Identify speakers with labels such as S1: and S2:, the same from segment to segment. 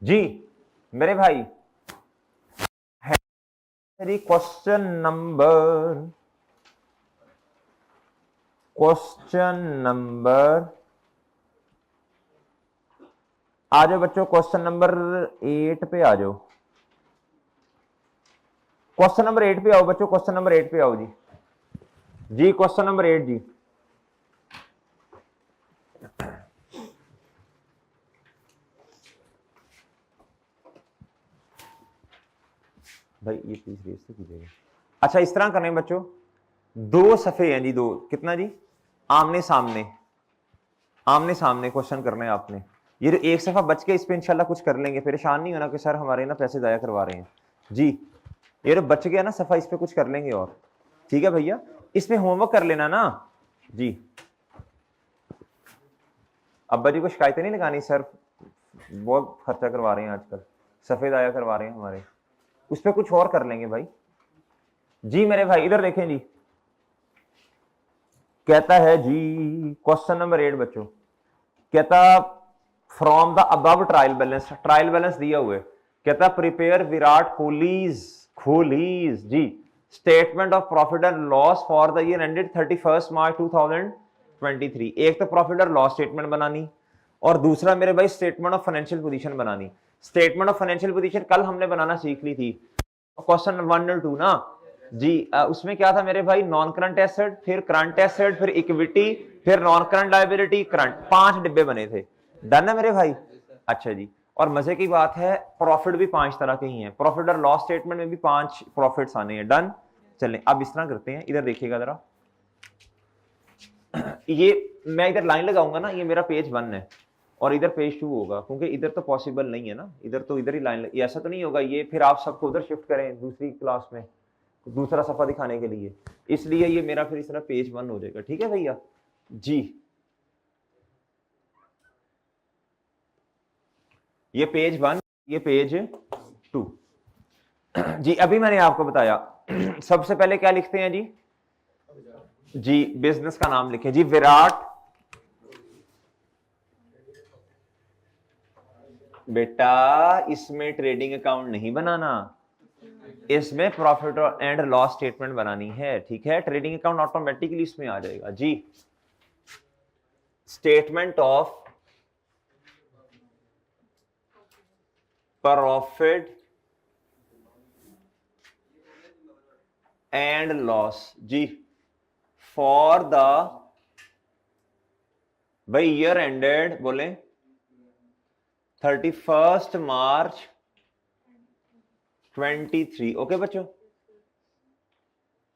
S1: जी मेरे भाई, question number आ जाओ बच्चों, क्वेश्चन नंबर 8 पे आ जाओ। क्वेश्चन नंबर 8 पे आओ बच्चों, क्वेश्चन नंबर 8 पे आओ जी। जी क्वेश्चन नंबर 8 जी। भाई ये प्लीज रेस तो कीजिएगा। अच्छा इस तरह करें बच्चों, दो सफे हैं जी, दो कितना जी, आमने सामने, आमने सामने क्वेश्चन करने हैं आपने। ये जो एक सफा बच के इस पे इंशाल्लाह कुछ कर लेंगे, परेशान नहीं होना कि सर हमारे ना पैसे जाया करवा रहे हैं जी। ये जो बच गया ना सफा, इस पे कुछ कर लेंगे और, ठीक है भैया, इसमें होमवर्क कर लेना ना जी। अब्बा जी को शिकायतें नहीं लगानी सर बहुत खर्चा करवा रहे हैं आजकल, सफेद आया करवा रहे हैं हमारे, उस पर कुछ और कर लेंगे भाई। जी मेरे भाई इधर देखें जी, कहता है जी क्वेश्चन नंबर 8 बच्चों, कहता from the above trial balance दिया हुआ है, कहता prepare Virat Kohli's ji statement of profit and loss for the year ended 31 March 2023। एक तो प्रॉफिट और लॉस स्टेटमेंट बनानी, और दूसरा मेरे भाई स्टेटमेंट ऑफ फाइनेंशियल पोजीशन बनानी। स्टेटमेंट ऑफ फाइनेंशियल पोजीशन कल हमने बनाना सीख ली थी, क्वेश्चन 1 और 2 ना जी। उसमें क्या था मेरे भाई, नॉन करंट एसेट, फिर करंट एसेट, फिर इक्विटी, फिर नॉन करंट लायबिलिटी, करंट, 5 डिब्बे बने थे। डन है मेरे भाई। अच्छा जी, और मजे की बात है प्रॉफिट भी 5 तरह के ही हैं, प्रॉफिट और लॉस स्टेटमेंट में भी 5 प्रॉफिट्स आने हैं। डन। चलें अब इस तरह करते हैं, इधर देखिएगा जरा, ये मैं इधर लाइन लगाऊंगा ना, ये मेरा पेज 1 है और इधर पेज 2 होगा, क्योंकि इधर तो पॉसिबल नहीं है ना, इधर तो इधर ही लाइन, ऐसा तो नहीं होगा ये फिर आप सबको उधर शिफ्ट करें दूसरी क्लास में दूसरा सफा दिखाने के लिए, इसलिए ये मेरा फिर इस तरह पेज 1 हो जाएगा। ठीक है भैया जी, ये पेज 1, ये पेज 2 जी। अभी मैंने आपको बताया सबसे पहले क्या लिखते हैं जी, जी बिजनेस का नाम लिखें जी, विराट, बेटा इसमें ट्रेडिंग अकाउंट नहीं बनाना, इसमें प्रॉफिट एंड लॉस स्टेटमेंट बनानी है, ठीक है। ट्रेडिंग अकाउंट ऑटोमेटिकली इसमें आ जाएगा जी। Statement of profit and loss जी फॉर द भाई ईयर एंडेड बोले 31 मार्च 23। ओके बच्चों,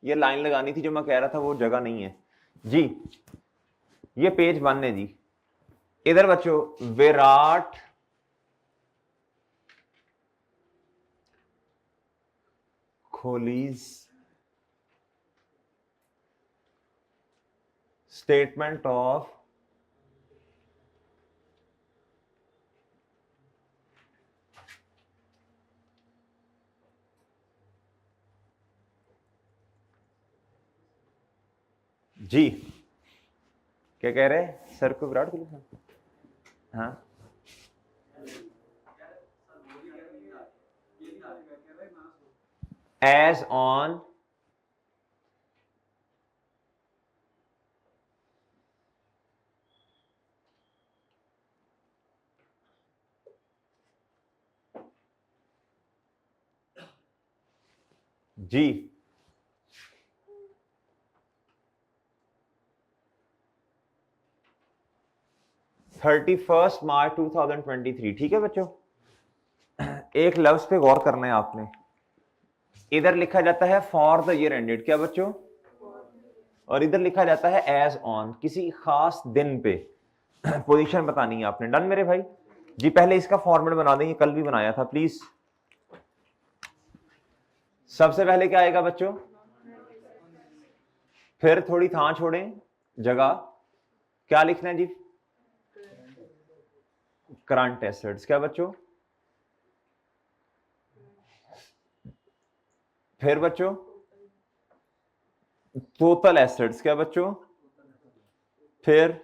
S1: ये लाइन लगानी थी जो मैं कह रहा था, वो जगह नहीं है जी। ये पेज 1 है जी। इधर बच्चों विराट कोहलीज स्टेटमेंट ऑफ जी, क्या कह रहे हैं सर को, विराट कोहली, हाँ एज ऑन जी 31 मार्च 2023। ठीक है बच्चों, एक लफ्ज पे गौर करना है आपने, इधर लिखा जाता है फॉर द ईयर एंडेड, क्या बच्चों, और इधर लिखा जाता है एज ऑन, किसी खास दिन पे पोजीशन बतानी है आपने। डन मेरे भाई जी। पहले इसका फॉर्मेट बना देंगे, कल भी बनाया था प्लीज। सबसे पहले क्या आएगा बच्चों, फिर थोड़ी थां छोड़ें जगह, क्या लिखना है जी, करंट एसेट्स, क्या बच्चों, फिर बच्चों टोटल एसेट्स, क्या बच्चों, फिर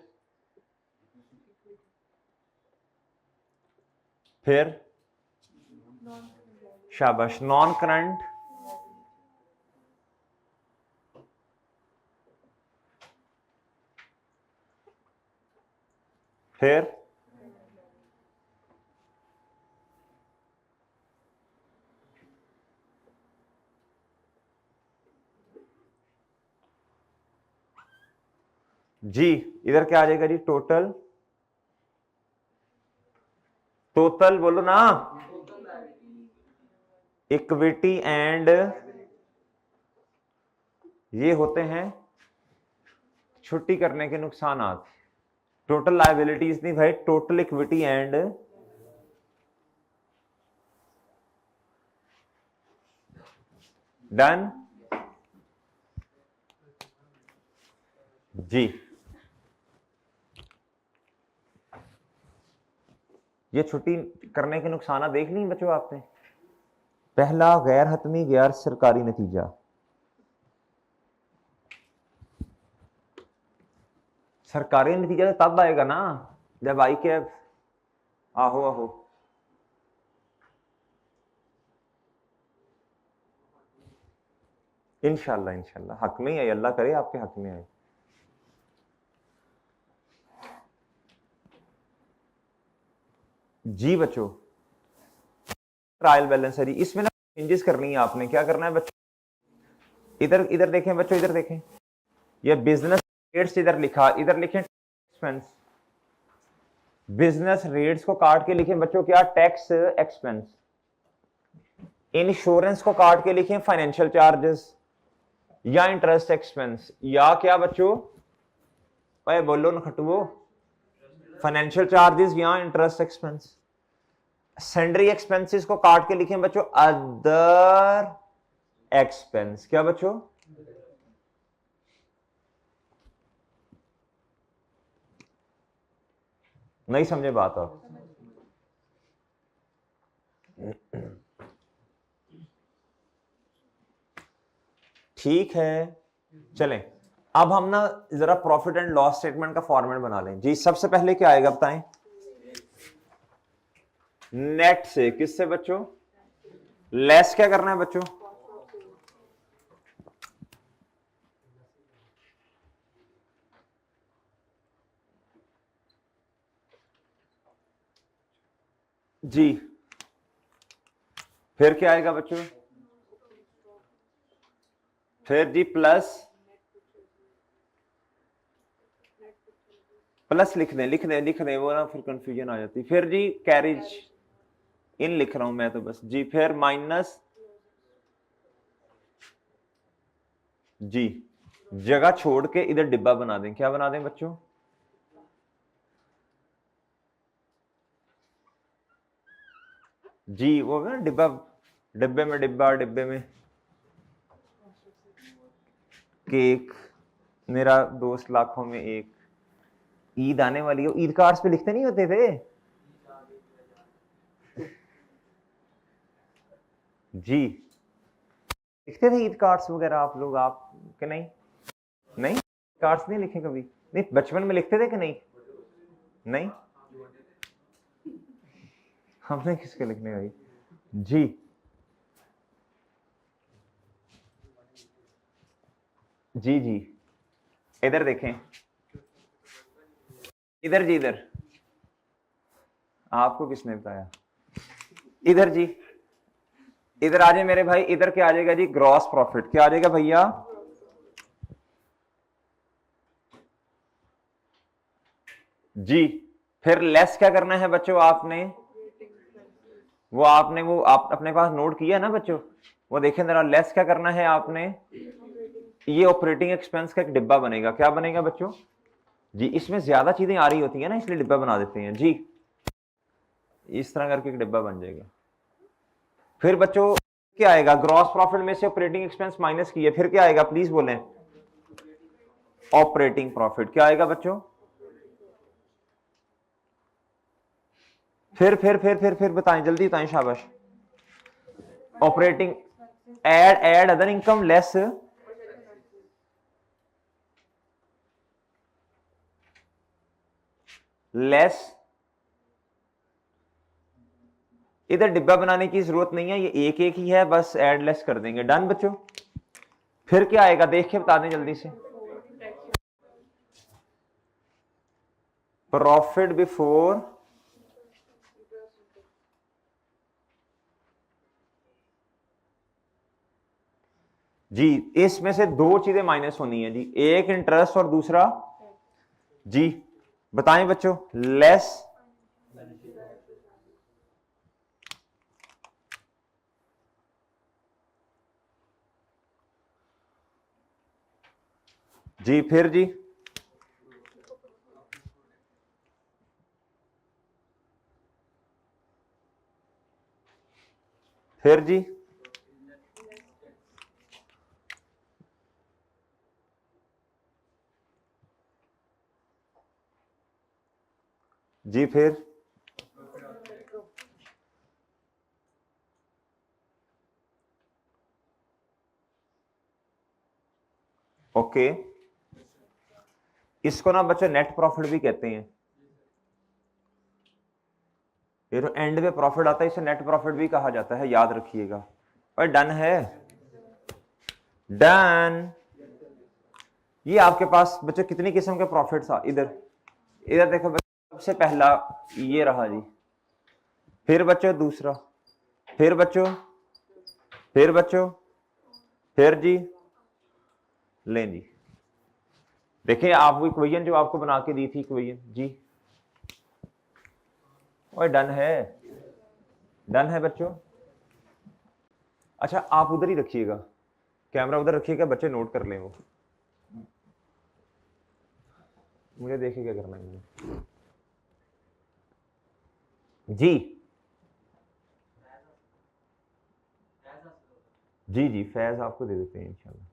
S1: शाबाश। नॉन करंट, फिर जी इधर क्या आ जाएगा जी? टोटल, टोटल बोलो ना, इक्विटी एंड, ये होते हैं छुट्टी करने के नुकसानात। टोटल लायबिलिटीज नहीं भाई, टोटल इक्विटी एंड, डन जी। ये छुट्टी करने के नुकसान देख ली बच्चों आपने। पहला गैर हतमी गैर सरकारी नतीजा, सरकारी नतीजा तो तब आएगा ना जब आई के, आहो आहो, इंशाल्लाह इंशाल्लाह हक में ही आए, अल्लाह करे आपके हक में आए। जी बच्चों, ट्रायल बैलेंस है जी, इसमें ना चेंजेस करनी है आपने। क्या करना है बच्चों? इधर इधर देखें बच्चों, इधर देखें, ये बिजनेस रेट्स इधर लिखा, इधर लिखें एक्सपेंस। बिजनेस रेट्स को काट के लिखें बच्चों क्या? Tax expense. इंश्योरेंस को काट के लिखें फाइनेंशियल चार्जेस या इंटरेस्ट एक्सपेंस, या क्या बच्चों? भाई बोलो ना खटुओ, फाइनेंशियल चार्जेस या इंटरेस्ट एक्सपेंस। सेंड्री एक्सपेंसेस को काट के लिखें बच्चों अदर एक्सपेंस। क्या बच्चों? नहीं समझे बात आप? ठीक है, चलें अब हम ना जरा प्रॉफिट एंड लॉस स्टेटमेंट का फॉर्मेट बना लें जी। सबसे पहले क्या आएगा बताएं? नेट से, किससे बच्चों? लेस क्या करना है बच्चों? जी फिर क्या आएगा बच्चों? फिर जी प्लस, प्लस लिख दें, लिख दें, लिख दें, वो ना फिर कंफ्यूजन आ जाती। फिर जी कैरिज इन लिख रहा हूं मैं तो बस जी। फिर माइनस जी, जगह छोड़ के इधर डिब्बा बना दें। क्या बना दें बच्चों? जी वो ना डिब्बा, डिब्बे में डिब्बा, डिब्बे में केक, मेरा दोस्त लाखों में एक। ईद आने वाली है, ईद कार्ड्स पे लिखते नहीं होते थे जी? लिखते थे ईद कार्ड्स वगैरह आप लोग? आप कि नहीं? नहीं कार्ड्स नहीं लिखे कभी? नहीं बचपन में लिखते थे कि नहीं? नहीं हमने किसके लिखने भाई? जी जी जी इधर देखें, इधर जी, इधर आपको किसने बताया? इधर जी, इधर आ जाए मेरे भाई। इधर क्या आ जाएगा जी? Gross profit. क्या आ जाएगा भैया? जी फिर लेस क्या करना है बच्चों आपने? वो आपने वो आप अपने पास नोट किया ना बच्चों, वो देखें जरा। लेस क्या करना है आपने? ये ऑपरेटिंग एक्सपेंस का एक डिब्बा बनेगा। क्या बनेगा बच्चों? जी इसमें ज्यादा चीजें आ रही होती है ना, इसलिए डिब्बा बना देते हैं जी। इस तरह करके एक डिब्बा बन जाएगा। फिर बच्चों क्या आएगा? ग्रॉस प्रॉफिट में से ऑपरेटिंग एक्सपेंस माइनस किया, फिर क्या आएगा प्लीज बोलें? Operating profit. क्या आएगा बच्चों? फिर बताएं, जल्दी बताएं, शाबाश। Operating, add other income less, less इधर डिब्बा बनाने की जरूरत नहीं है, ये एक एक ही है, बस ऐड लेस कर देंगे। डन बच्चों। फिर क्या आएगा देख के बता दें जल्दी से। प्रॉफिट बिफोर जी, इसमें से दो चीजें माइनस होनी है जी, एक इंटरेस्ट और दूसरा जी बताएं बच्चों, लेस जी। फिर जी फिर जी जी फिर ओके। इसको ना बच्चों नेट प्रॉफिट भी कहते हैं। ये तो एंड में प्रॉफिट आता है, इसे नेट प्रॉफिट भी कहा जाता है, याद रखिएगा। और डन है, डन। ये आपके पास बच्चों कितनी किस्म के प्रॉफिट्स आ, इधर इधर देखो बच्चों, सबसे पहला ये रहा जी, फिर बच्चों दूसरा, फिर बच्चों, फिर बच्चों, फिर जी लें जी। देखिए आप वो इक्वेशन जो आपको बना के दी थी इक्वेशन जी, और डन है, डन है बच्चों। अच्छा आप उधर ही रखिएगा, कैमरा उधर रखिएगा, बच्चे नोट कर लें वो, मुझे देखिए क्या करना है मुझे जी जी जी। फैज आपको दे देते हैं इंशाल्लाह।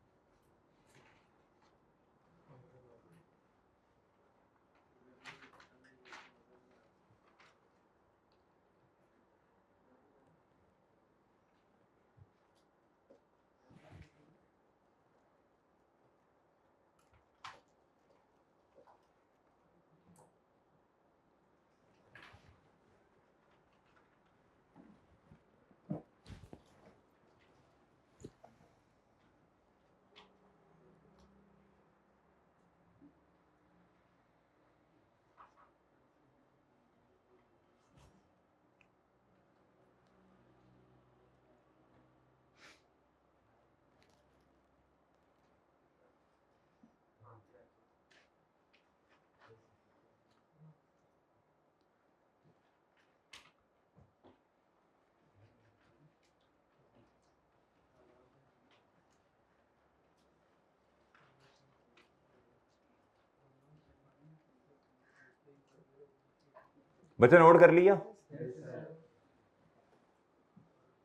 S1: बच्चे नोट कर लिया,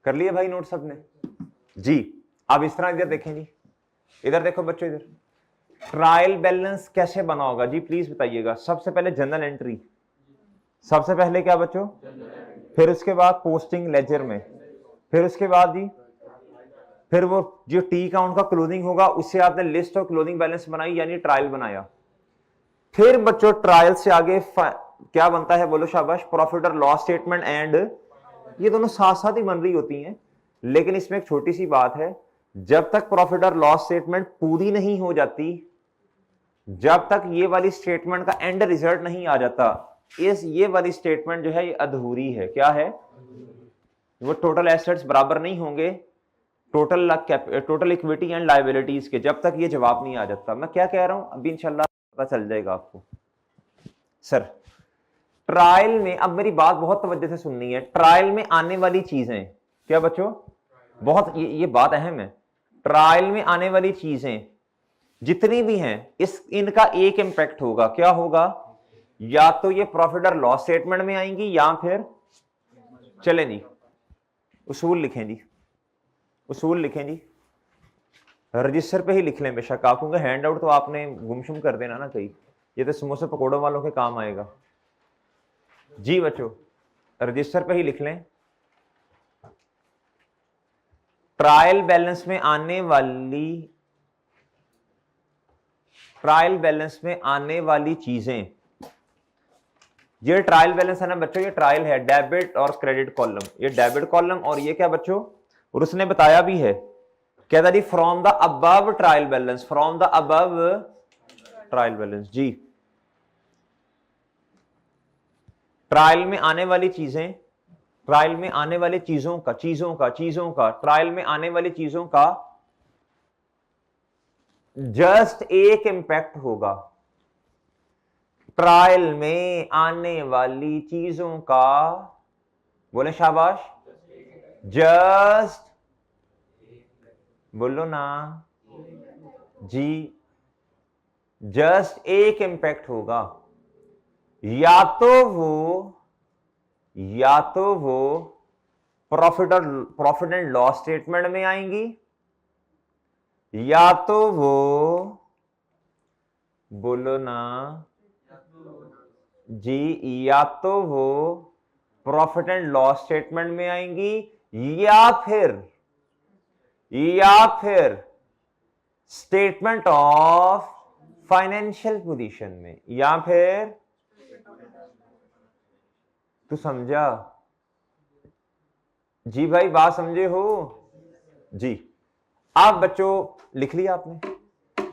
S1: कर लिया भाई नोट सबने जी। अब इस तरह इधर देखें जी, इधर देखो बच्चों, इधर ट्रायल बैलेंस कैसे बना होगा जी प्लीज बताइएगा। सबसे पहले जनरल एंट्री, सबसे पहले क्या बच्चों, फिर उसके बाद पोस्टिंग लेजर में, फिर उसके बाद जी फिर वो जो टी काउंट का क्लोजिंग होगा उससे आपने लिस्ट ऑफ क्लोजिंग बैलेंस बनाई यानी ट्रायल बनाया। फिर बच्चों ट्रायल से आगे क्या बनता है बोलो शाबाश, प्रॉफिट और लॉस स्टेटमेंट। एंड ये दोनों साथ साथ ही बन रही होती हैं, लेकिन इसमें एक छोटी सी बात है, जब तक प्रॉफिट और लॉस स्टेटमेंट पूरी नहीं हो जाती, जब तक ये वाली स्टेटमेंट का एंड रिजल्ट नहीं आ जाता, ये वाली स्टेटमेंट जो है ये अधूरी है। क्या है वो, टोटल एसेट्स बराबर नहीं होंगे टोटल इक्विटी एंड लायबिलिटीज के, जब तक ये जवाब नहीं आ जाता। मैं क्या कह रहा हूं अभी इंशाल्लाह पता चल जाएगा आपको। सर ट्रायल में, अब मेरी बात बहुत तवज्जो से सुननी है, ट्रायल में आने वाली चीजें क्या बच्चों, बहुत ये बात अहम है। ट्रायल में आने वाली चीजें जितनी भी हैं इनका एक इंपैक्ट होगा। क्या होगा, या तो ये प्रॉफिट और लॉस स्टेटमेंट में आएंगी या फिर, चले जी उसूल लिखें जी, उसूल लिखें जी, रजिस्टर पे ही लिख लें बेशक। आपको हैंड आउट तो आपने गुमशुम कर देना ना कहीं, ये तो समोसे पकौड़ों वालों के काम आएगा जी बच्चों। रजिस्टर पे ही लिख लें, ट्रायल बैलेंस में आने वाली चीजें ये ट्रायल बैलेंस है ना बच्चों, ये ट्रायल है, डेबिट और क्रेडिट कॉलम, ये डेबिट कॉलम और ये क्या बच्चों, और उसने बताया भी है, कहता जी from the above trial balance, from the above trial balance. जी ट्रायल में आने वाली चीजें, ट्रायल में आने वाली चीजों का ट्रायल में आने वाली चीजों का जस्ट एक इंपैक्ट होगा, ट्रायल में आने वाली चीजों का, बोले शाबाश, जस्ट, बोलो ना जी, जस्ट एक इंपैक्ट होगा, या तो वो प्रॉफिट एंड लॉस स्टेटमेंट में आएंगी, या तो वो, बोलो ना जी, या तो वो प्रॉफिट एंड लॉस स्टेटमेंट में आएंगी, या फिर स्टेटमेंट ऑफ फाइनेंशियल पोजीशन में, या फिर, तू समझा जी भाई, बात समझे हो जी। आप बच्चों लिख लिया, आपने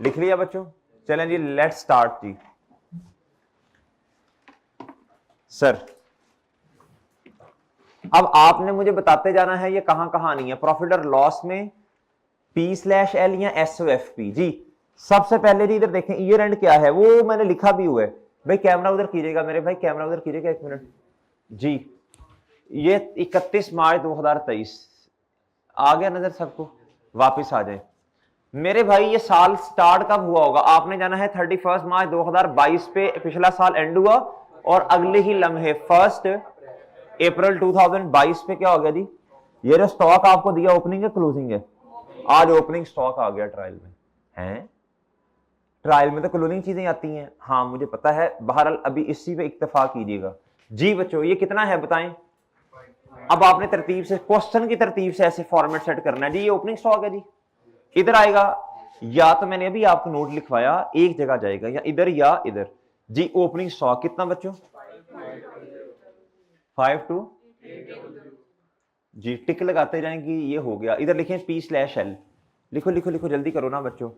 S1: लिख लिया बच्चों, चलें जी लेट्स स्टार्ट जी। सर अब आपने मुझे बताते जाना है ये कहां कहां आनी है, प्रॉफिट और लॉस में P/L या SOFP। जी सबसे पहले जी इधर देखें, ईयर एंड क्या है वो मैंने लिखा भी हुआ है, भाई कैमरा उधर कीजिएगा मेरे भाई, कैमरा उधर कीजिएगा, एक मिनट जी। ये 31 मार्च 2023 आ गया नजर सबको, वापिस आ जाए मेरे भाई। ये साल स्टार्ट कब हुआ होगा, आपने जाना है 31 मार्च 2022 पे, पिछला साल एंड हुआ, और अगले ही लम्हे 1 अप्रैल 2022 पे क्या हो गया जी, ये जो स्टॉक आपको दिया ओपनिंग है क्लोजिंग है, आज ओपनिंग स्टॉक आ गया ट्रायल में है, ट्रायल में तो क्लोजिंग चीजें आती हैं, हाँ मुझे पता है, बहरहाल अभी इसी पे इत्तेफाक कीजिएगा जी बच्चों। ये कितना है बताएं, अब आपने तरतीब से, क्वेश्चन की तरतीब से ऐसे फॉर्मेट सेट करना है जी। ये ओपनिंग स्टॉक है जी, इधर आएगा, या तो मैंने अभी आपको नोट लिखवाया एक जगह जाएगा, या इधर जी। ओपनिंग स्टॉक कितना बच्चों, 52 जी, टिक लगाते जाएंगे, ये हो गया। इधर लिखें P/L, लिखो लिखो लिखो जल्दी करो ना बच्चों,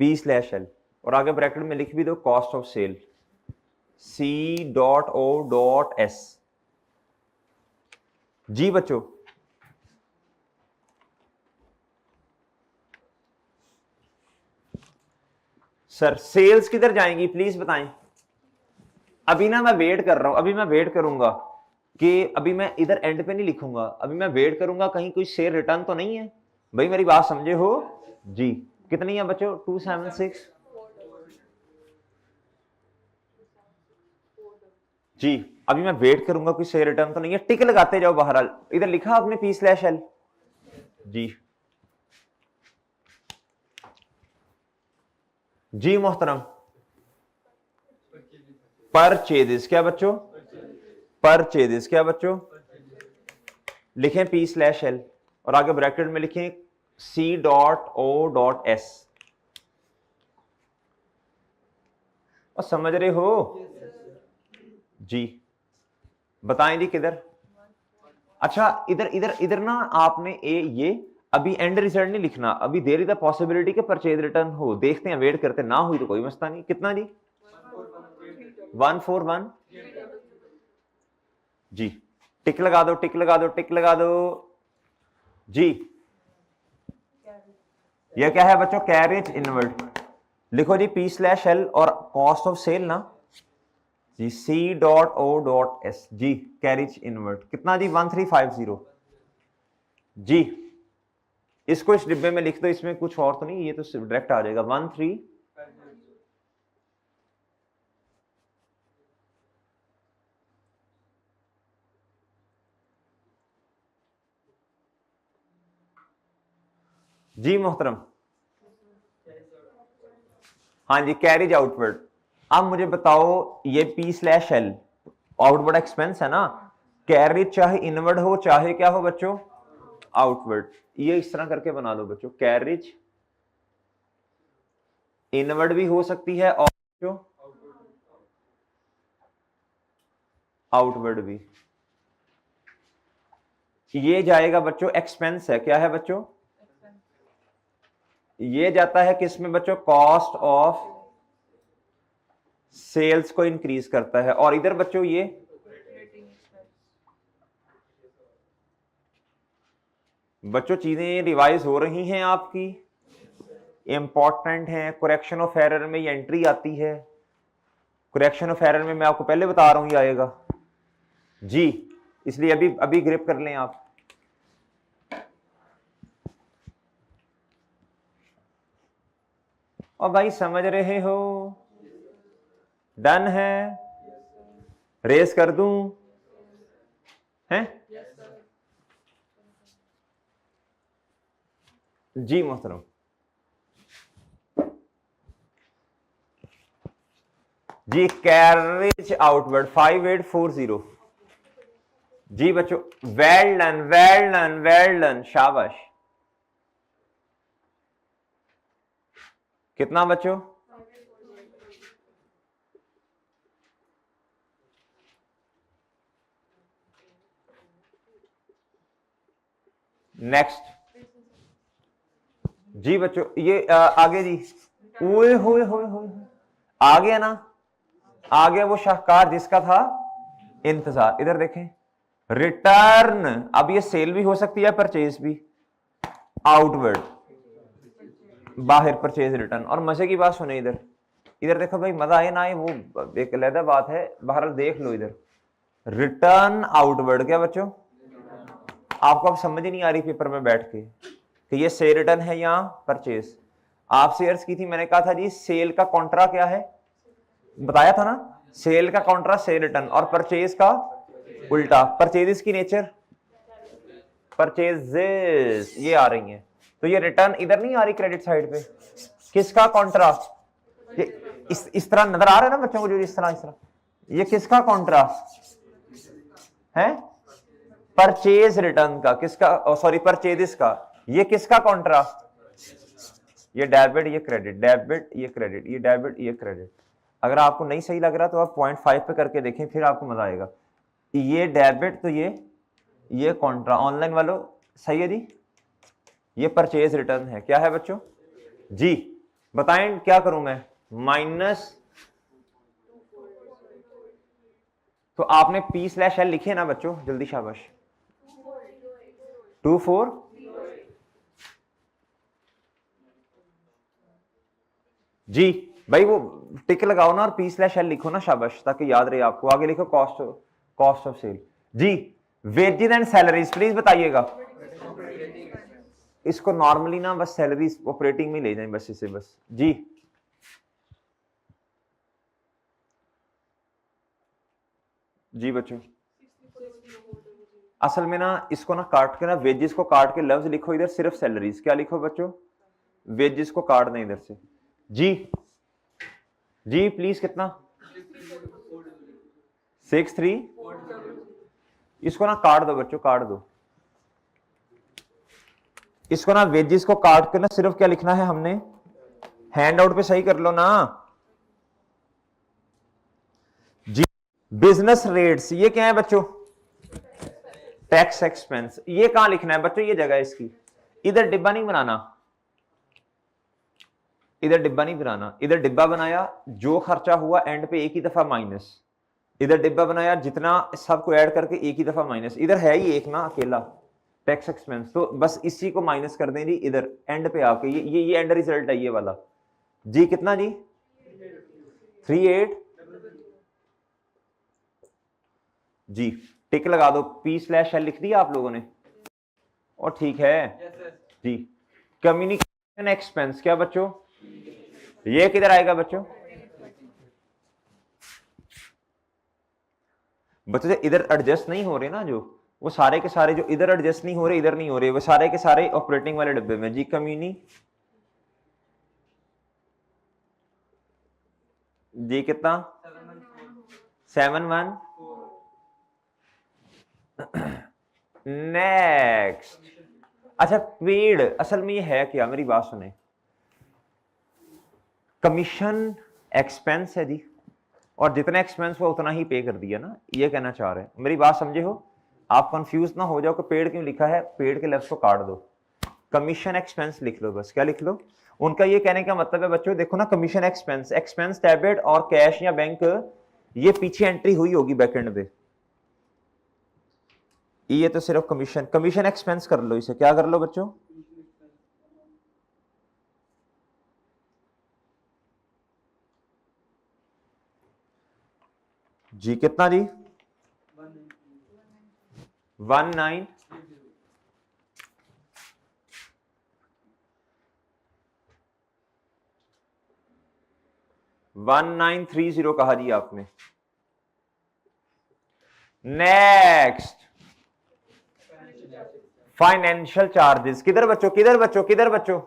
S1: P/L, और आगे ब्रैकेट में लिख भी दो कॉस्ट ऑफ सेल C.O.S जी बच्चों। सर सेल्स किधर जाएंगी प्लीज बताएं, अभी ना मैं वेट कर रहा हूं, अभी मैं वेट करूंगा कि अभी मैं इधर एंड पे नहीं लिखूंगा, अभी मैं वेट करूंगा कहीं कोई शेयर रिटर्न तो नहीं है, भाई मेरी बात समझे हो जी। कितनी है बच्चों, 276 जी। अभी मैं वेट करूंगा कोई शेयर रिटर्न तो नहीं है, टिक लगाते जाओ। बहरहाल इधर लिखा आपने P/L जी, जी मोहतरम। परचेजेस क्या बच्चों, परचेजेस क्या बच्चों, लिखें P/L और आगे ब्रैकेट में लिखें C.O.S और समझ रहे हो जी। बताएं जी किधर, अच्छा इधर इधर इधर ना आपने ये अभी एंड रिजल्ट नहीं लिखना, अभी देर इज द पॉसिबिलिटी के परचेज रिटर्न हो, देखते हैं वेट करते, ना हुई तो कोई मसला नहीं। कितना जी, 141 जी, टिक लगा दो टिक लगा दो टिक लगा दो जी। ये क्या है बच्चों, कैरेज इनवर्ड, लिखो जी P/L और कॉस्ट ऑफ सेल ना जी C.O.S जी, कैरेज इनवर्ड कितना जी, 1350 जी। इसको इस डिब्बे में लिख दो, इसमें कुछ और तो नहीं, ये तो डायरेक्ट आ जाएगा 13 जी मोहतरम। हाँ जी, कैरेज आउटवर्ड। अब मुझे बताओ ये P/L आउटवर्ड एक्सपेंस है ना, कैरेज चाहे इनवर्ड हो चाहे क्या हो बच्चों, आउटवर्ड, ये इस तरह करके बना दो बच्चों, कैरेज इनवर्ड भी हो सकती है और जो आउटवर्ड भी। ये जाएगा बच्चों एक्सपेंस है, क्या है बच्चों, ये जाता है किसमें बच्चों, कॉस्ट ऑफ सेल्स को इंक्रीज करता है। और इधर बच्चों ये बच्चों चीजें रिवाइज हो रही हैं आपकी, इंपॉर्टेंट है। करेक्शन ऑफ एरर में ये एंट्री आती है, करेक्शन ऑफ एरर में मैं आपको पहले बता रहा हूं ये आएगा जी, इसलिए अभी अभी ग्रिप कर लें आप। और भाई समझ रहे हो, डन है, रेस कर दूं हैं जी मोहतरम। जी कैरेज आउटवर्ड 5840 जी बच्चों, well done well done well done, शाबाश। कितना बच्चों, नेक्स्ट जी बच्चों, ये आगे जी, ओए होए होए होए, आ गया ना, आ गया वो शाहकार जिसका था इंतजार। इधर देखें, रिटर्न, अब ये सेल भी हो सकती है, परचेज भी, आउटवर्ड बाहर, परचेज रिटर्न। और मजे की बात सुने, इधर इधर देखो भाई, मजा आए ना आए वो एक अलग बात है, बहरहाल देख लो इधर, रिटर्न आउटवर्ड क्या बच्चों, आपको अब समझ ही नहीं आ रही पेपर में बैठ के कि ये सेल रिटर्न है या परचेज। आपसे अर्ज की थी मैंने, कहा था जी सेल का कॉन्ट्रा क्या है, बताया था ना, सेल का कॉन्ट्रा सेल रिटर्न, और परचेज का उल्टा। परचेज की नेचर परचेजेस ये आ रही हैं, तो ये रिटर्न इधर नहीं आ रही क्रेडिट साइड पे, किसका कॉन्ट्रा, ये इस तरह नजर आ रहा है ना बच्चों को, जो इस तरह ये किसका कॉन्ट्रा है, परचेज रिटर्न का, किसका, सॉरी परचेज का, ये किसका कॉन्ट्रा, ये डेबिट ये क्रेडिट, डेबिट ये क्रेडिट, ये डेबिट ये क्रेडिट। अगर आपको नहीं सही लग रहा तो आप 0.5 पे करके देखें, फिर आपको मजा आएगा। ये डेबिट तो ये कॉन्ट्रा, ऑनलाइन वालों सही है जी, ये परचेज रिटर्न है, क्या है बच्चों जी, बताएं क्या करूं मैं, माइनस, तो आपने P/L लिखे ना बच्चों, जल्दी शाबाश, 24 जी भाई, वो टिक लगाओ ना और P/L लिखो ना, शाबाश, ताकि याद रहे आपको। आगे लिखो कॉस्ट ऑफ सेल जी, वेजेस एंड सैलरीज प्लीज बताइएगा। इसको नॉर्मली ना बस सैलरीज ऑपरेटिंग में ले जाएं, बस इसे बस जी। जी बच्चों, असल में ना इसको ना काट के ना, वेजेस को काट के लफ्ज लिखो इधर, सिर्फ सैलरीज, क्या लिखो बच्चों, वेजेस को काट दें इधर से जी। जी प्लीज, कितना 63, इसको ना काट दो बच्चों, काट दो इसको ना, वेजेस को काट के ना सिर्फ क्या लिखना है हमने, हैंड आउट पे सही कर लो ना जी। बिजनेस रेट्स ये क्या है बच्चों, टैक्स एक्सपेंस, ये कहां लिखना है बच्चों, ये जगह इसकी, इधर डिब्बा नहीं बनाना, इधर डिब्बा नहीं बनाना, इधर डिब्बा बनाया, जो खर्चा हुआ एंड पे एक ही दफा माइनस, इधर डिब्बा बनाया, जितना सबको ऐड करके एक ही दफा माइनस, इधर है ही एक ना अकेला टैक्स एक्सपेंस, तो बस इसी को माइनस कर दें जी इधर एंड पे आके, ये एंड रिजल्ट है ये वाला जी। कितना जी, 38 जी, टिक लगा दो, P/L लिख दिया आप लोगों ने, और ठीक है जी। कम्युनिकेशन एक्सपेंस क्या बच्चों, ये किधर आएगा बच्चों, बच्चों से इधर एडजस्ट नहीं हो रहे ना, जो वो सारे के सारे जो इधर एडजस्ट नहीं हो रहे, इधर नहीं हो रहे, वो सारे के सारे ऑपरेटिंग वाले डब्बे में जी। कम्युनी जी कितना, 714 नेक्स्ट। अच्छा पेड, असल में ये है क्या, मेरी बात सुने, कमीशन एक्सपेंस है जी, और जितना एक्सपेंस हुआ उतना ही पे कर दिया ना, ये कहना चाह रहे हैं। मेरी बात समझे हो? आप कंफ्यूज ना हो जाओ कि पेड क्यों लिखा है, पेड के लफ्ज को काट दो, कमीशन एक्सपेंस लिख लो बस। क्या लिख लो? उनका ये कहने का मतलब है बच्चों, देखो ना, कमीशन एक्सपेंस, एक्सपेंस डेबिट और कैश या बैंक, ये पीछे एंट्री हुई होगी बैकएंड पे, ये तो सिर्फ कमीशन, कमीशन एक्सपेंस कर लो इसे। क्या कर लो बच्चों? जी कितना जी? 19 1930 कहा जी आपने। नेक्स्ट फाइनेंशियल चार्जेस, किधर बच्चों, किधर बच्चों, किधर बच्चों?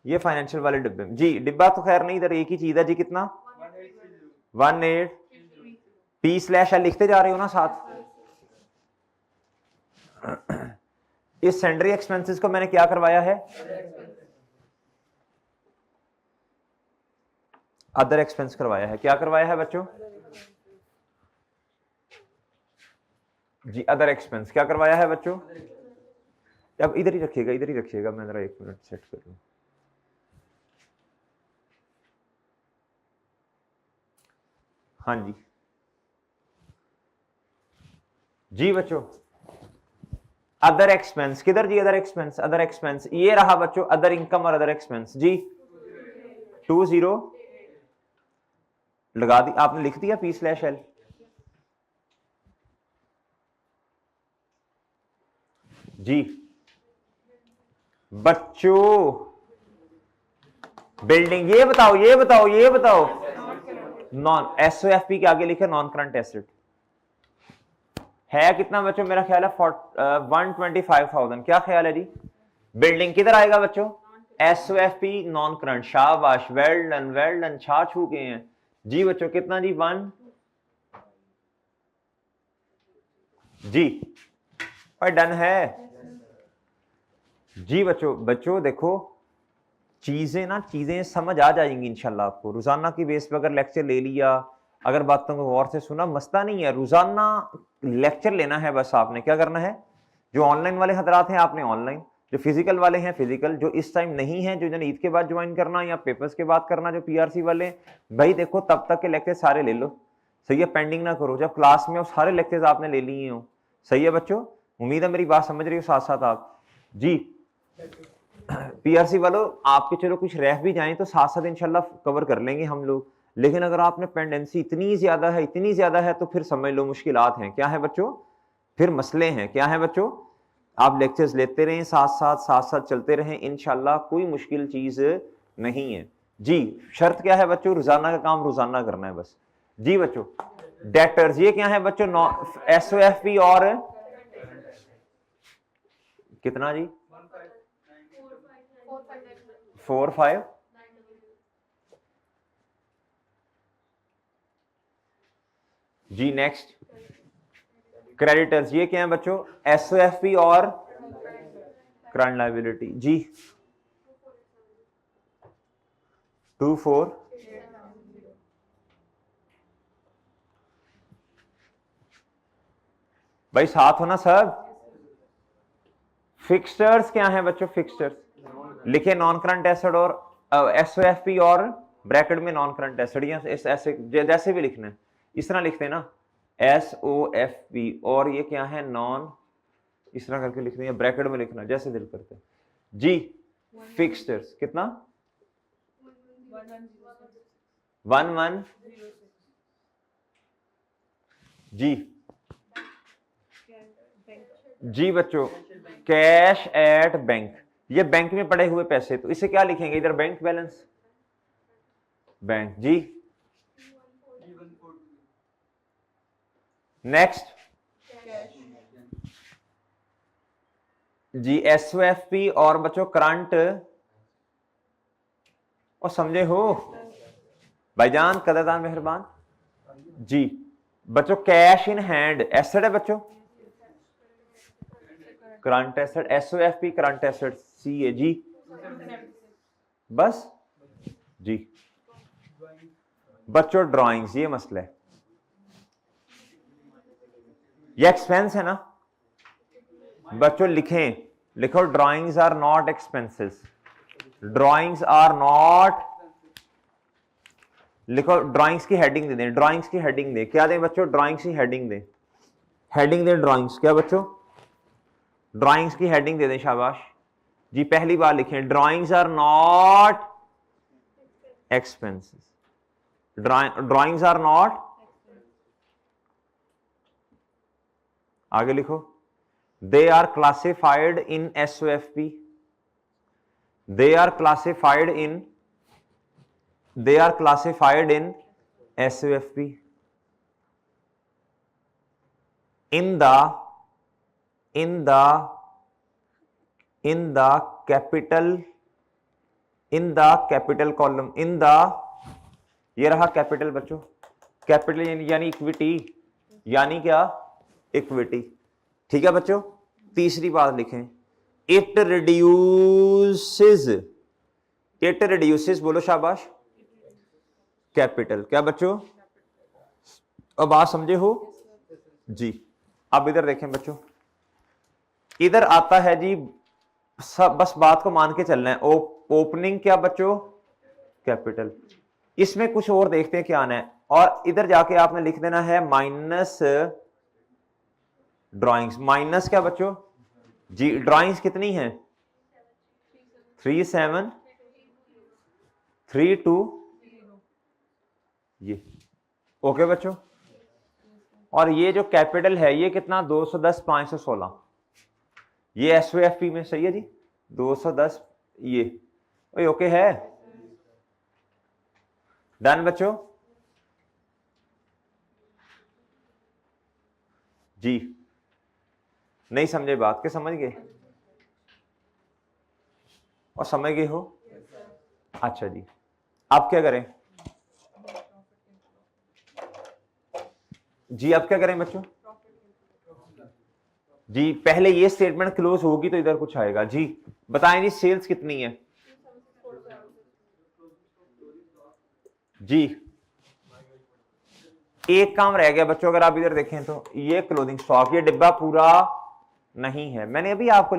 S1: ये फाइनेंशियल वाले डिब्बे में जी, डिब्बा तो खैर नहीं, इधर एक ही चीज है जी। कितना? 18 P/L लिखते जा रहे हो ना साथ। इस सेंडरी एक्सपेंसेस को मैंने क्या करवाया है? अदर एक्सपेंस करवाया है। क्या करवाया है बच्चों? जी अदर एक्सपेंस क्या करवाया है बच्चों? अब इधर ही रखिएगा, इधर ही रखिएगा, मैं जरा 1 मिनट सेट कर लूं। हाँ जी जी बच्चों, अदर एक्सपेंस किधर जी? अदर एक्सपेंस, अदर एक्सपेंस ये रहा बच्चों, अदर इनकम और अदर एक्सपेंस जी। 20 लगा दी आपने, लिख दिया P/L। जी बच्चों बिल्डिंग, ये बताओ, ये बताओ, ये बताओ, नॉन SOFP के आगे लिखे नॉन करंट एसेट है कितना बच्चों? मेरा ख्याल है 125,000। क्या ख्याल है जी? बिल्डिंग किधर आएगा बच्चों? SOFP non current. शाबाश, वेल डन, वेल डन, छा छू गए हैं जी बच्चों। कितना जी? 1 जी पर डन है जी बच्चों। बच्चों देखो, चीजें ना, चीजें समझ आ जाएंगी इंशाल्लाह आपको। रोजाना की बेस पर अगर लेक्चर ले लिया, अगर बातों को गौर से सुना, मसला नहीं है, रोजाना लेक्चर लेना है बस। आपने क्या करना है, जो ऑनलाइन वाले हजरात हैं आपने ऑनलाइन, जो फिजिकल वाले हैं फिजिकल, जो इस टाइम नहीं है, जो जन ईद के बाद ज्वाइन करना या पेपर्स के बाद करना, जो PRC वाले, भाई देखो तब तक के लेक्चर सारे ले लो, सही है, पेंडिंग ना करो। जब क्लास में हो सारे लेक्चर्स आपने ले लिए हो, सही है बच्चों। उम्मीद है मेरी बात समझ रही हो साथ साथ आप जी। PRC वालों, आपके चलो कुछ रह भी जाएं तो साथ साथ इंशाल्लाह कवर कर लेंगे हम लोग, लेकिन अगर आपने पेंडेंसी इतनी ज्यादा है, इतनी ज्यादा है, तो फिर समझ लो मुश्किलात हैं। क्या है बच्चों? फिर मसले हैं। क्या है बच्चों? आप लेक्चर्स लेते रहें, साथ साथ चलते रहें, इंशाल्लाह कोई मुश्किल चीज नहीं है जी। शर्त क्या है बच्चों? रोजाना का काम रोजाना करना है बस जी बच्चों। डेटर्स ये क्या है बच्चों? SOFP और कितना जी? 4 5 जी। नेक्स्ट क्रेडिटर्स ये क्या है बच्चों? SOFP और करंट लायबिलिटी जी। 2 4 भाई साथ हो ना सब। फिक्सचर्स क्या है बच्चों? फिक्सचर्स लिखे नॉन करंट एसेट और SOFP और ब्रैकेट में नॉन करंट एसेट, या ऐसे जैसे भी लिखना है इस तरह लिखते हैं ना, SOFP, और ये क्या है? नॉन, इस तरह करके लिखते हैं, ब्रैकेट में लिखना जैसे दिल करते हैं जी। फिक्सचर्स कितना? 1 1 जी जी बच्चों। कैश एट बैंक, ये बैंक में पड़े हुए पैसे, तो इसे क्या लिखेंगे इधर? बैंक बैलेंस, बैंक जी। नेक्स्ट जी SOFP और बच्चों करंट, और समझे हो भाईजान, कदरदान मेहरबान जी बच्चों। कैश इन हैंड एसेट है बच्चों, current asset, SOFP current asset CA जी। बस जी बच्चों ड्राइंग्स, ये मसला है, ये एक्सपेंस है ना बच्चों, लिखें, लिखो drawings are not expenses, drawings are not, लिखो ड्राइंग्स की हेडिंग दे दें, ड्राइंग्स की हेडिंग दें, क्या दें बच्चों, ड्राइंग्स की हेडिंग दें, हेडिंग दें ड्राइंग्स, क्या बच्चों, ड्राइंग्स की हेडिंग दे दें, शाबाश जी। पहली बार लिखें drawings are not expenses, drawings are not, आगे लिखो they are classified in SOFP, they are classified in, they are classified in SOFP in the capital, in the capital column, in the, ये रहा कैपिटल बच्चों, capital यानी equity, यानी क्या, equity, ठीक है बच्चों। तीसरी बात लिखें इट रिड्यूसेस, इट रिड्यूसेस, बोलो शाबाश, कैपिटल, क्या बच्चों, अब बात समझे हो जी। अब इधर देखें बच्चों, इधर आता है जी, सब बस बात को मान के चलना है, ओपनिंग क्या बच्चों, कैपिटल, इसमें कुछ और देखते हैं क्या आना है, और इधर जाके आपने लिख देना है माइनस ड्राइंग्स, माइनस क्या बच्चों जी, ड्राइंग्स कितनी है, 3 7 3 2, ये ओके बच्चों, और ये जो कैपिटल है ये कितना, 210 516, ये एसओएफपी में सही है जी, 210, ये ओके है, डन बच्चों जी। नहीं समझे बात के, समझ गए और समझ गए हो, अच्छा जी। आप क्या करें जी, अब क्या करें बच्चों जी, पहले ये स्टेटमेंट क्लोज होगी तो इधर कुछ आएगा जी। बताएं जी सेल्स कितनी है जी, एक काम रह गया बच्चों, अगर आप इधर देखें तो ये क्लोथिंग स्टॉक, ये डिब्बा पूरा नहीं है। मैंने अभी आपको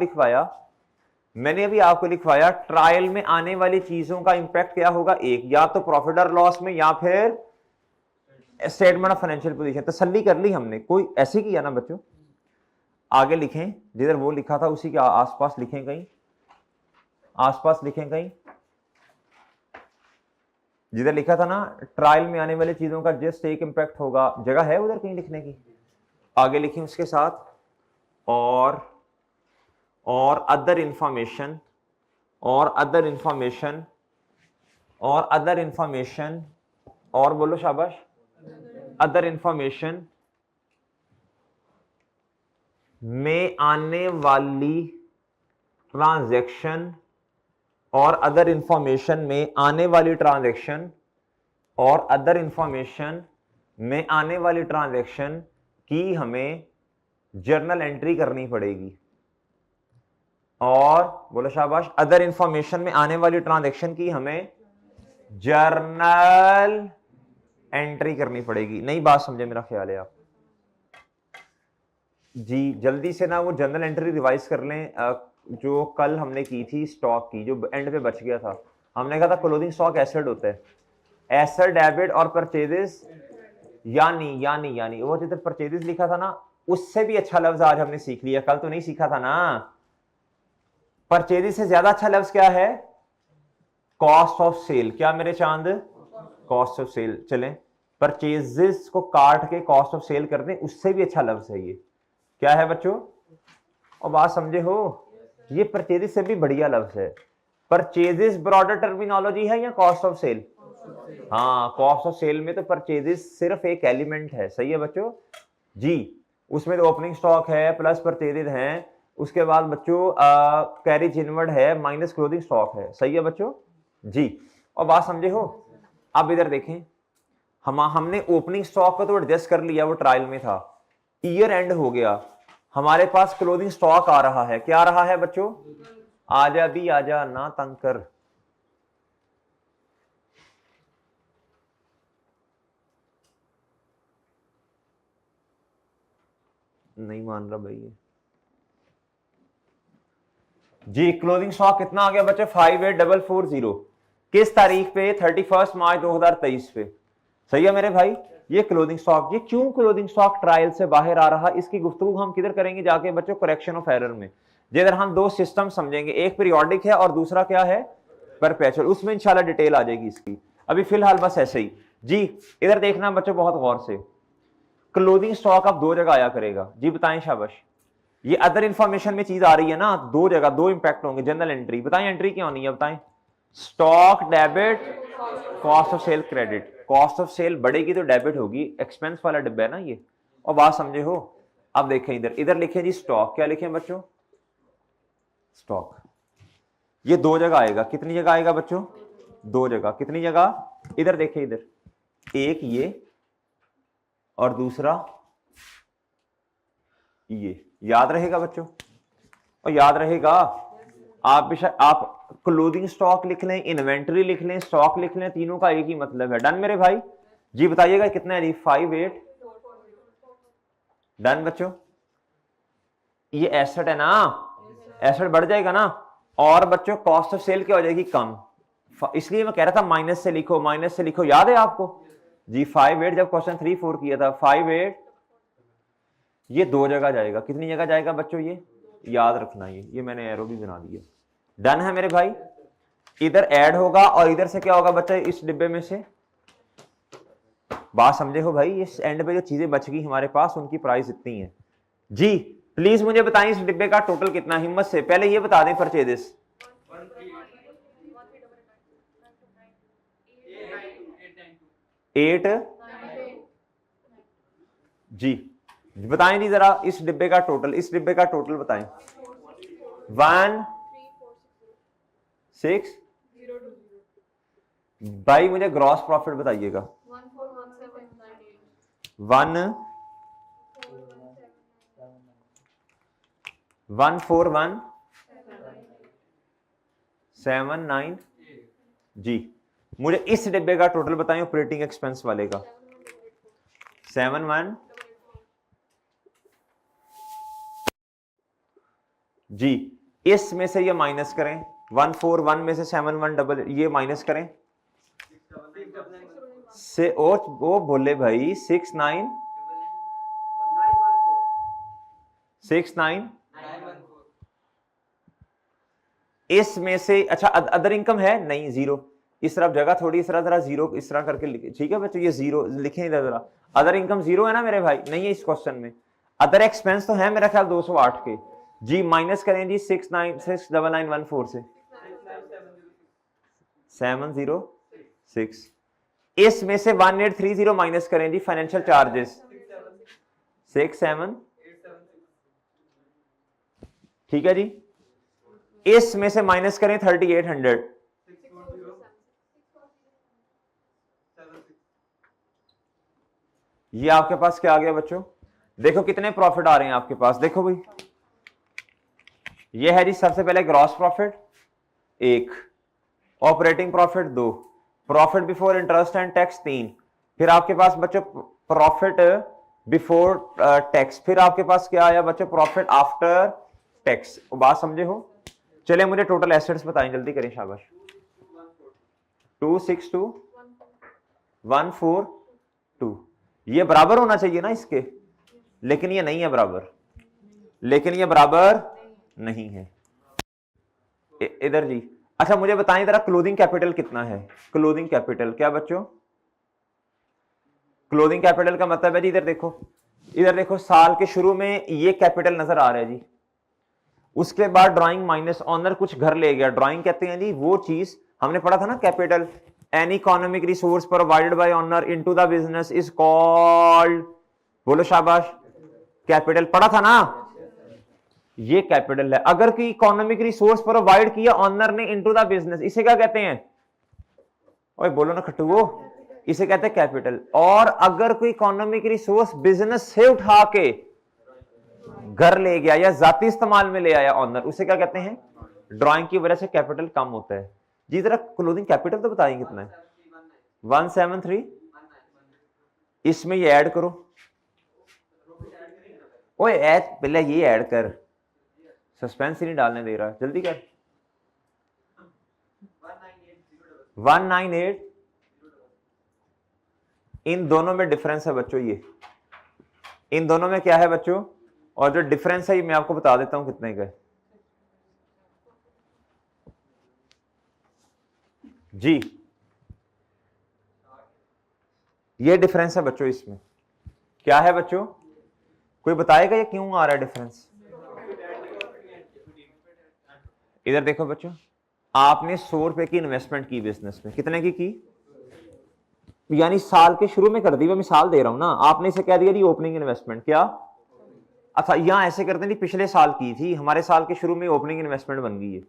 S1: लिखवाया ट्रायल में आने वाली चीजों का इंपैक्ट क्या होगा, एक, या तो प्रॉफिट और लॉस में, या फिर स्टेटमेंट ऑफ फाइनेंशियल पोजीशन। तसल्ली कर ली हमने, कोई ऐसे किया ना बच्चों। आगे लिखें, जिधर वो लिखा था उसी के आसपास लिखें, कहीं आसपास लिखें, कहीं जिधर लिखा था ना ट्रायल में आने वाली चीजों का जस्ट एक इंपैक्ट होगा, जगह है उधर कहीं लिखने की, आगे लिखें उसके साथ और अदर इंफॉर्मेशन, और अदर इंफॉर्मेशन, और अदर इंफॉर्मेशन, और बोलो शाबाश, अदर इंफॉर्मेशन में आने वाली ट्रांजैक्शन, और अदर इंफॉर्मेशन में आने वाली ट्रांजैक्शन, और अदर इंफॉर्मेशन में आने वाली ट्रांजैक्शन की हमें जर्नल एंट्री करनी पड़ेगी। और बोलो शाबाश, अदर इंफॉर्मेशन में आने वाली ट्रांजैक्शन की हमें जर्नल एंट्री करनी पड़ेगी। नई बात समझे, मेरा ख्याल है आप जी, जल्दी से ना वो जर्नल एंट्री रिवाइज कर लें, जो कल हमने की थी स्टॉक की, जो एंड पे बच गया था। हमने कहा था क्लोथिंग स्टॉक एसेट होता है, एसेट डेबिट और परचेजेस, यानी वो जिधर परचेजेस लिखा था ना, उससे भी अच्छा लफ्ज आज हमने सीख लिया, कल तो नहीं सीखा था ना। परचेजेस से ज्यादा अच्छा लफ्ज क्या है, कॉस्ट ऑफ सेल, क्या मेरे चांद, कॉस्ट ऑफ सेल। चलें परचेजेस को काट के कॉस्ट ऑफ सेल कर दें, उससे भी अच्छा लफ्ज है ये, क्या है बच्चों, और बात समझे हो, ये परचेजेस से भी बढ़िया लफ्ज है। परचेजेस ब्रॉडर टर्मिनोलॉजी है या कॉस्ट ऑफ सेल, हाँ कॉस्ट ऑफ सेल में तो परचेजेस सिर्फ एक एलिमेंट है, सही है बच्चों जी। उसमें तो ओपनिंग स्टॉक है प्लस परचेजेस हैं, उसके बाद बच्चों कैरेज इनवर्ड है माइनस क्लोथिंग स्टॉक है, सही है बच्चों जी। और बात समझे हो, अब इधर देखें, हमने ओपनिंग स्टॉक को तो एडजस्ट कर लिया, वो ट्रायल में था, ईयर एंड हो गया, हमारे पास क्लोथिंग स्टॉक आ रहा है, क्या आ रहा है बच्चों, आजा भी आजा ना तंग कर, नहीं मान रहा भाई ये जी। क्लोजिंग स्टॉक कितना आ गया बच्चे 58440 किस तारीख पे 31 मार्च 2023 पे। सही है मेरे भाई। ये क्लोजिंग स्टॉक, ये क्यों क्लोजिंग स्टॉक ट्रायल से बाहर आ रहा, इसकी गुफ्तगू हम किधर करेंगे जाके बच्चों, करेक्शन ऑफ एरर में। जिधर हम दो सिस्टम समझेंगे, एक पीरियोडिक है और दूसरा क्या है परपेचुअल, उसमें इंशाल्लाह डिटेल आ जाएगी इसकी। अभी फिलहाल बस ऐसे ही जी। इधर देखना बच्चों बहुत गौर से, क्लोजिंग स्टॉक अब दो जगह आया करेगा जी। बताएं शाबाश। ये अदर इंफॉर्मेशन में चीज आ रही है ना, दो जगह दो इंपैक्ट होंगे। जनरल एंट्री बताएं, एंट्री क्या होनी है बताएं। Stock debit, cost of sale credit. Cost of sale बढ़ेगी तो डेबिट होगी, एक्सपेंस वाला डिब्बा है ना ये। और बात समझे हो। अब देखें इधर, इधर लिखें जी स्टॉक। क्या लिखें बच्चों, स्टॉक। ये दो जगह आएगा। कितनी जगह आएगा बच्चों, दो जगह। कितनी जगह, इधर देखें, इधर एक ये और दूसरा ये। याद रहेगा बच्चों, और याद रहेगा। आप बेशक आप क्लोजिंग स्टॉक लिख लें, इन्वेंटरी लिख लें, स्टॉक लिख लें, तीनों का एक ही मतलब है। डन मेरे भाई जी। बताइएगा कितना है जी 58। डन बच्चों। ये एसेट है ना, एसेट बढ़ जाएगा ना। और बच्चों कॉस्ट ऑफ सेल क्या हो जाएगी, कम। इसलिए मैं कह रहा था माइनस से लिखो, माइनस से लिखो। याद है आपको जी 58 जब क्वेश्चन 3-4 किया था 58। ये दो जगह जाएगा। कितनी जगह जाएगा बच्चों, ये याद रखना। ये मैंने एरो भी बना दिया। डन है मेरे भाई। इधर ऐड होगा और इधर से क्या होगा बच्चा, इस डिब्बे में से। बात समझे हो भाई। इस एंड पे जो चीजें बच गई हमारे पास, उनकी प्राइस इतनी है जी। प्लीज मुझे बताएं इस डिब्बे का टोटल कितना, हिम्मत से। पहले ये बता दें परचेजेस। 8 जी। बताएं जी जरा इस डिब्बे का टोटल, इस डिब्बे का टोटल बताएं। 1 6 भाई मुझे ग्रॉस प्रॉफिट बताइएगा। 14179 जी। मुझे इस डिब्बे का टोटल बताएं ऑपरेटिंग एक्सपेंस वाले का। 71 जी। इसमें से ये माइनस करें, 141 में से 71 ये माइनस करें से। और वो बोले भाई 69 इसमें से। अच्छा अदर इनकम है नहीं, जीरो। इस तरफ जगह थोड़ी, इस तरह जरा जीरो इस तरह करके लिखे। ठीक है बच्चों, ये जीरो लिखें इधर जरा। अदर इनकम जीरो है ना मेरे भाई, नहीं है इस क्वेश्चन में। अदर एक्सपेंस तो है मेरा ख्याल 208 के जी। माइनस करें जी 69,9914 से 706। इसमें से 1830 माइनस करें जी फाइनेंशियल चार्जेस 67। ठीक है जी। इसमें से माइनस करें 3800। ये आपके पास क्या आ गया बच्चों, देखो कितने प्रॉफिट आ रहे हैं आपके पास। देखो भाई ये है जी सबसे पहले gross profit 1, operating profit 2, profit before interest and tax 3, फिर आपके पास बच्चों प्रॉफिट बिफोर टैक्स, फिर आपके पास क्या आया बच्चों प्रॉफिट आफ्टर टैक्स। बात समझे हो। चलिए मुझे टोटल एसेट्स बताएं, जल्दी करें शाबाश। 262,142 ये बराबर होना चाहिए ना इसके, लेकिन ये नहीं है बराबर, लेकिन ये बराबर नहीं है। इधर जी। अच्छा मुझे बताएं जरा क्लोजिंग कैपिटल कितना है। क्लोजिंग कैपिटल क्या बच्चों, क्लोजिंग कैपिटल का मतलब है जी, इधर देखो, इधर देखो साल के शुरू में ये कैपिटल नजर आ रहा है जी। उसके बाद ड्राइंग माइनस ऑनर कुछ घर ले गया। ड्राइंग कहते हैं जी वो चीज, हमने पढ़ा था ना capital, any economic resource provided by honour into the business is called, बोलो शाबाश, कैपिटल। पढ़ा था ना, ये कैपिटल है। अगर कोई इकोनॉमिक रिसोर्स प्रोवाइड किया ऑनर ने इनटू द बिजनेस, इसे क्या कहते हैं, ओए बोलो ना खट्टुओ, इसे कहते हैं कैपिटल। और अगर कोई इकोनॉमिक रिसोर्स बिजनेस से उठा के घर ले गया या जाती इस्तेमाल में ले आया ऑनर, उसे क्या कहते हैं, ड्राइंग की वजह से कैपिटल कम होता है जी। जरा क्लोजिंग कैपिटल तो बताएंगे कितना है। 173। इसमें ये ऐड करो, ओए एच पहले ये ऐड कर, सस्पेंस ही नहीं डालने दे रहा, जल्दी कर। 198, इन दोनों में डिफरेंस है बच्चों, ये इन दोनों में क्या है बच्चों, और जो डिफरेंस है ये मैं आपको बता देता हूं कितने का है जी। ये डिफरेंस है बच्चों, इसमें क्या है बच्चों, कोई बताएगा ये क्यों आ रहा है डिफरेंस? इधर देखो बच्चों, आपने 100 रुपए की इन्वेस्टमेंट की बिजनेस में, कितने की यानी साल के शुरू में कर दी, मैं मिसाल दे रहा हूं ना, आपने इसे कह दिया जी ओपनिंग इन्वेस्टमेंट, क्या अच्छा यहां ऐसे करते हैं, पिछले साल की थी, हमारे साल के शुरू में ओपनिंग इन्वेस्टमेंट बन गई है।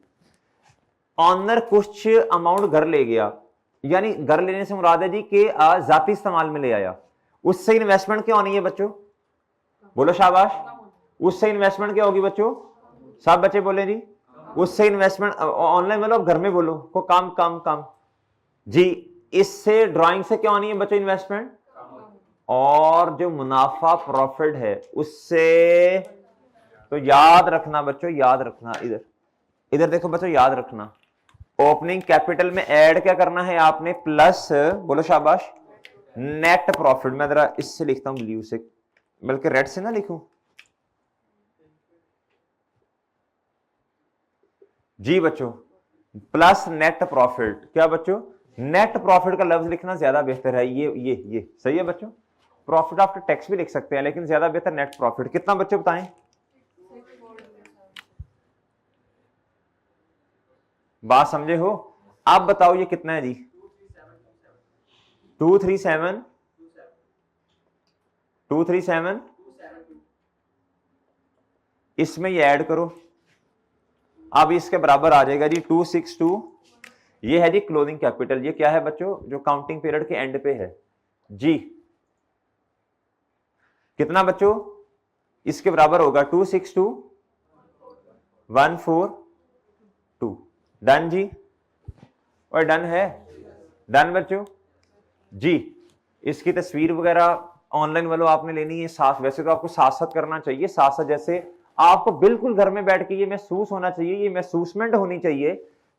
S1: ऑनर कुछ अमाउंट घर ले गया, यानी घर लेने से मुराद है जी कि जाती इस्तेमाल में ले आया, उससे इन्वेस्टमेंट क्या होनी है बच्चों, बोलो शाबाश, उससे इन्वेस्टमेंट क्या होगी बच्चों, सब बच्चे बोले जी, उससे इन्वेस्टमेंट ऑनलाइन मतलब घर में बोलो को काम काम काम जी। इससे ड्राइंग से क्या होनी है बच्चों, इन्वेस्टमेंट, और जो मुनाफा प्रॉफिट है उससे, तो याद रखना बच्चों, याद रखना, इधर इधर देखो बच्चों, याद रखना ओपनिंग कैपिटल में ऐड क्या करना है आपने, प्लस, बोलो शाबाश, नेट प्रॉफिट। मैं जरा इससे लिखता हूं ब्लू से, बल्कि रेड से ना लिखूं जी बच्चों, प्लस नेट प्रॉफिट, क्या बच्चों, नेट प्रॉफिट का लफ्ज लिखना ज्यादा बेहतर है, ये सही है बच्चों, प्रॉफिट आफ्टर टैक्स भी लिख सकते हैं लेकिन ज्यादा बेहतर नेट प्रॉफिट। कितना बच्चों बताएं, बात समझे हो? आप बताओ ये कितना है जी, 237, इसमें ये ऐड करो, अब इसके बराबर आ जाएगा जी 262। ये है जी क्लोजिंग कैपिटल, ये क्या है बच्चों, जो काउंटिंग पीरियड के एंड पे है जी। कितना बच्चों, इसके बराबर होगा 262,142। डन जी, और डन है, डन बच्चों जी। इसकी तस्वीर वगैरह ऑनलाइन वालों आपने लेनी है साथ, वैसे तो आपको साथ साथ करना चाहिए, साथ साथ जैसे आपको बिल्कुल घर में बैठ के ये महसूस होना चाहिए, ये महसूसमेंट होनी चाहिए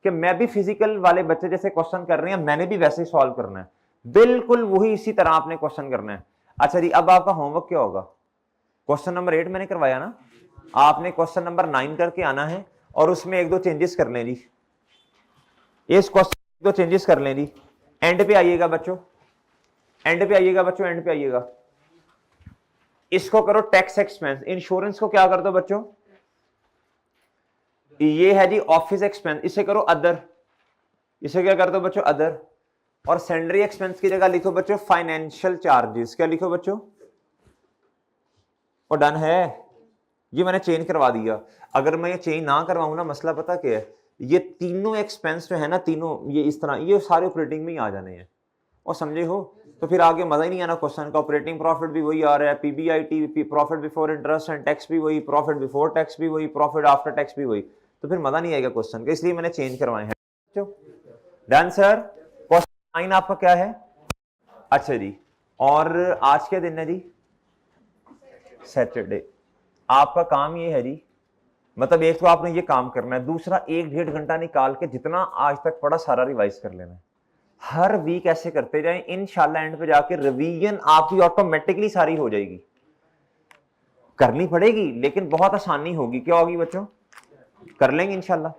S1: कि मैं भी फिजिकल वाले बच्चे जैसे क्वेश्चन कर रहे हैं, मैंने भी वैसे ही सॉल्व करना है, बिल्कुल वही इसी तरह आपने क्वेश्चन करना है। अच्छा जी, अब आपका होमवर्क क्या होगा, क्वेश्चन नंबर 8 मैंने करवाया ना, आपने क्वेश्चन नंबर 9 करके आना है और उसमें 1-2 चेंजेस कर लें जी, इस क्वेश्चन 2 चेंजेस कर लें जी। एंड पे आइएगा बच्चों, एंड पे आइएगा बच्चों, एंड पे आइएगा, इसको करो टैक्स एक्सपेंस, इंश्योरेंस को क्या कर दो बच्चों, ये है जी ऑफिस एक्सपेंस, इसे करो अदर, इसे क्या कर दो बच्चों, अदर, और सैलरी एक्सपेंस की जगह लिखो बच्चों फाइनेंशियल चार्जेस, क्या लिखो बच्चों, और डन है। ये मैंने चेंज करवा दिया, अगर मैं ये चेंज ना करवाऊं ना, मसला पता क्या है, ये तीनों एक्सपेंस जो है ना, तीनों ये इस तरह, ये सारे ऑपरेटिंग में ही आ जाने हैं, और समझे हो, तो फिर आगे मजा ही नहीं आना क्वेश्चन का। ऑपरेटिंग प्रॉफिट भी वही आ रहा है, PBIT, profit before interest and tax भी वही, प्रॉफिट बिफोर टैक्स भी वही, प्रॉफिट आफ्टर टैक्स भी वही, तो फिर मजा नहीं आएगा क्वेश्चन का, इसलिए मैंने चेंज करवाए हैं। डन सर, क्वेश्चन 9 आपका क्या है, अच्छा जी, और आज क्या दिन है जी, सैटरडे। आपका काम ये है जी, मतलब एक तो आपने ये काम करना है, दूसरा 1-1.5 घंटा निकाल के जितना आज तक पढ़ा सारा रिवाइज कर लेना है, हर वीक ऐसे करते जाएं, इंशाल्लाह एंड पे जाके रिवीजन आपकी ऑटोमेटिकली सारी हो जाएगी, करनी पड़ेगी लेकिन बहुत आसानी होगी, क्या होगी बच्चों, कर लेंगे इंशाल्लाह।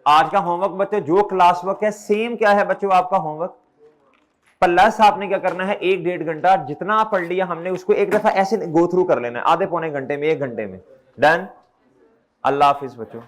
S1: आज का होमवर्क बच्चों जो क्लास वर्क है सेम क्या है बच्चों, आपका होमवर्क प्लस आपने क्या करना है, 1-1.5 घंटा जितना पढ़ लिया हमने उसको एक दफा ऐसे गो थ्रू कर लेना है, आधे पौने घंटे में, 1 घंटे में। डन, अल्लाह हाफिज बच्चों।